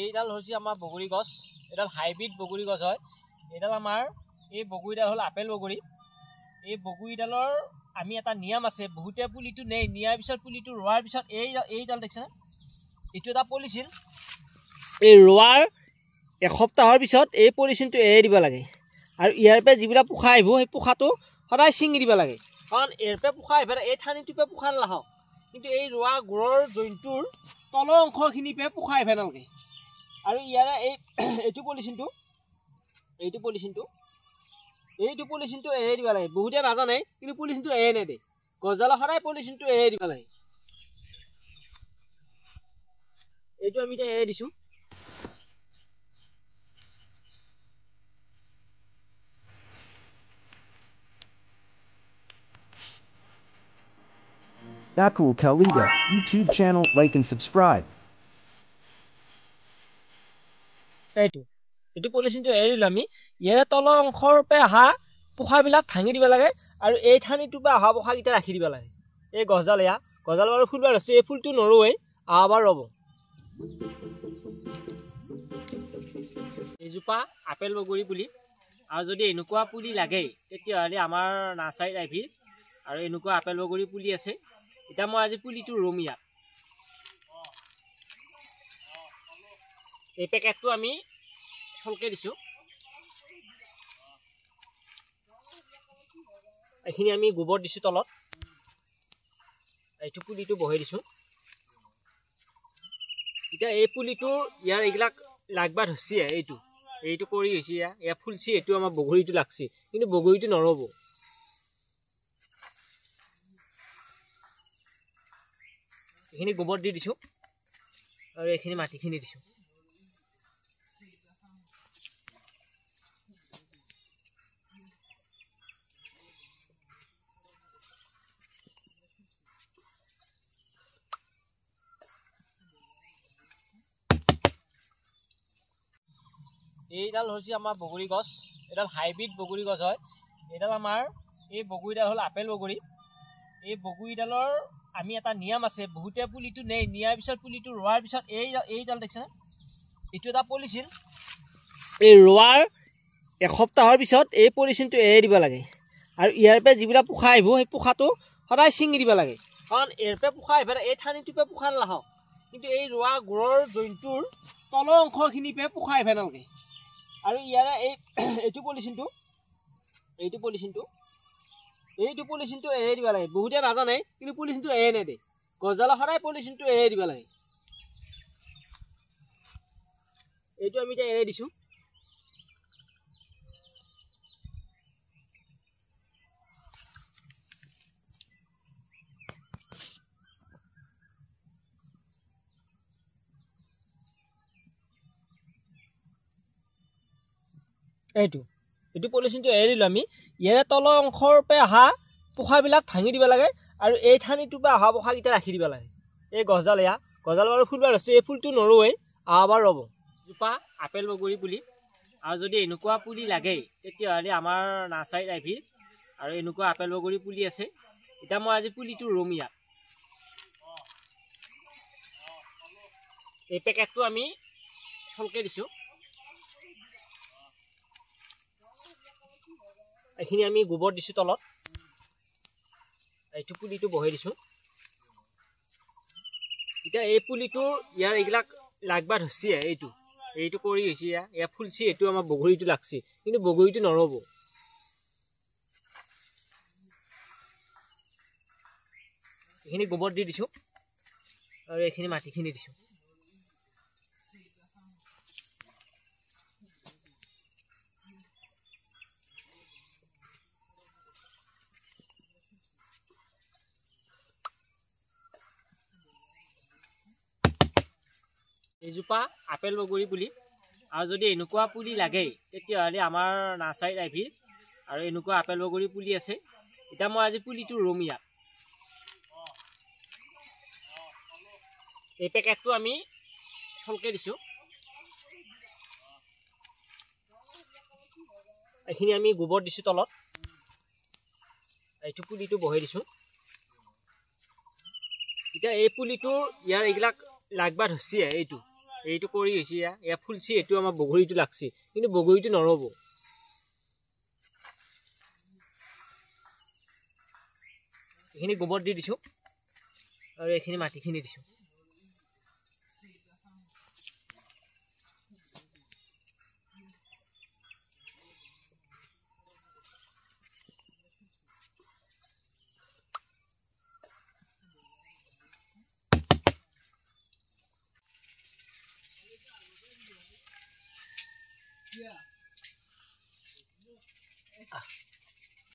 এইডাল হৈছে আমাৰ বগৰী গছ। এডাল হাইব্ৰিড বগৰী গছ হয়। এইডাল আমাৰ এই বগৰীডাল হ'ল আপেল বগৰী। এই বগৰীডালৰ আমি এটা নিয়ম আছে, বহুতে পুলিটো নিয়াৰ পিছত পুলিটো ৰোৱাৰ পিছত এইডাল দেখিছেনে, এইটো এটা পলিচিন। এই ৰোৱাৰ এসপ্তাহৰ পিছত এই পলিচিনটো এৰি দিব লাগে আৰু ইয়াৰ পৰা যিবিলাক পোখা আহিব সেই পোখাটো সদায় ছিঙি দিব লাগে, কাৰণ ইয়াৰ পৰা পোখা আহিব এই ঠানিটোৰ পৰা পোখা নালাহক, কিন্তু এই ৰোৱা গুড়ৰ জইনটোৰ তলৰ অংশখিনিৰ পৰা পোখা আহিব নালাগে। আৰু ইয়াৰে এইটো পলিচিনটো এৰি দিব লাগে। বহুতে নাজানে, কিন্তু পলিচিনটো এৰি নেদে। গছডালৰ সদায় পলিচিনটো এৰি দিব লাগে। এইটো আমি এতিয়া এৰি দিছোঁ। Nakul Kaliga YouTube channel, like and subscribe. এইটো পলিচিনটো এৰি দিলোঁ আমি। ইয়াৰে তলৰ অংশৰ পৰা অহা পোখাবিলাক ভাঙি দিব লাগে আৰু এই ঠানিটোৰ পৰা অহা পোখাকেইটা ৰাখি দিব লাগে। এই গছডাল বাৰু ফুলবাৰ হৈছে, এই ফুলটো নৰোৱে, অহাবাৰ ৰ'ব। এইজোপা আপেল বগৰী পুলি, আৰু যদি এনেকুৱা পুলি লাগে তেতিয়াহ'লে আমাৰ নাৰ্চাৰীত আহিবি। আৰু এনেকুৱা আপেল বগৰী পুলি আছে। এতিয়া মই আজি পুলিটো ৰুম ইয়াত। এই পেকেটটো আমি ফলকে দিছোঁ। এইখিনি আমি গোবৰ দিছোঁ তলত। এইটো পুলিটো বহাই দিছোঁ। এতিয়া এই পুলিটো ইয়াৰ এইবিলাক লাগবা ধৰছি, এইটো কৰি হৈছে, এয়া ফুলছি, এইটো আমাৰ বগৰীটো লাগছি, কিন্তু বগৰীটো নৰ'ব। এইখিনি গোবৰ দি দিছোঁ আৰু এইখিনি মাটিখিনি দিছোঁ। এইডাল হৈছে আমাৰ বগৰী গছ। এডাল হাইব্ৰিড বগৰী গছ হয়। এইডাল আমাৰ এই বগৰীডাল হ'ল আপেল বগৰী। এই বগৰীডালৰ আমি এটা নিয়ম আছে, বহুতে পুলিটো নিয়াৰ পিছত পুলিটো ৰোৱাৰ পিছত এইডাল দেখিছেনে, এইটো এটা পলিচিন। এই ৰোৱাৰ এসপ্তাহৰ পিছত এই পলিচিনটো এৰি দিব লাগে আৰু ইয়াৰ পৰা যিবিলাক পোখা আহিব সেই পোখাটো সদায় ছিঙি দিব লাগে, কাৰণ ইয়াৰ পৰা পোখা আহিব এই ঠানিটোৰ পৰা পোখা নালাহক, কিন্তু এই ৰোৱা গুড়ৰ জইনটোৰ তলৰ অংশখিনিৰ পৰা পোখা আহিব নালাগে। আৰু ইয়াৰে এইটো পলিচিনটো এৰি দিব লাগে। বহুতে নাজানে, কিন্তু পলিচিনটো এৰি নেদে। গছডালৰ সদায় পলিচিনটো এৰি দিব লাগে। এইটো আমি এতিয়া এৰি দিছোঁ। এইটো পলিচিনটো এৰি দিলোঁ আমি। ইয়াৰে তলৰ অংশৰ পৰা অহা পোখাবিলাক ভাঙি দিব লাগে আৰু এই ঠানিটোৰ পৰা অহা পোখাকেইটা ৰাখি দিব লাগে। এই গছডাল বাৰু ফুলবাৰ হৈছে, এই ফুলটো নৰোৱে, অহাবাৰ ৰ'ব। এজোপা আপেল বগৰী পুলি, আৰু যদি এনেকুৱা পুলি লাগে তেতিয়াহ'লে আমাৰ নাৰ্চাৰীত আহিবি। আৰু এনেকুৱা আপেল বগৰী পুলি আছে। এতিয়া মই আজি পুলিটো ৰুম ইয়াত। এই পেকেটটো আমি ফলকে দিছোঁ। এইখিনি আমি গোবৰ দিছোঁ তলত। এইটো পুলিটো বহাই দিছোঁ। এতিয়া এই পুলিটো ইয়াৰ এইবিলাক লাগবা ধৰছি, এইটো কৰি হৈছে, এয়া ফুলছি, এইটো আমাৰ বগৰীটো লাগছি, কিন্তু বগৰীটো নৰ'ব। এইখিনি গোবৰ দি দিছোঁ আৰু এইখিনি মাটিখিনি দিছোঁ। এইজোপা আপেল বগৰী পুলি, আৰু যদি এনেকুৱা পুলি লাগে তেতিয়াহ'লে আমাৰ নাৰ্চাৰীত আহিবি। আৰু এনেকুৱা আপেল বগৰী পুলি আছে। এতিয়া মই আজি পুলিটো ৰুম ইয়াত। এই পেকেটটো আমি ফলকে দিছোঁ। এইখিনি আমি গোবৰ দিছোঁ তলত। এইটো পুলিটো বহাই দিছোঁ। এতিয়া এই পুলিটো ইয়াৰ এইবিলাক লাগবা ধৰছি, এইটো কৰি হৈছে এয়া ফুলছি এইটো আমাৰ বগৰীটো লাগছি কিন্তু বগৰীটো নৰব এইখিনি গোবৰ দি দিছো আৰু এইখিনি মাটিখিনি দিছো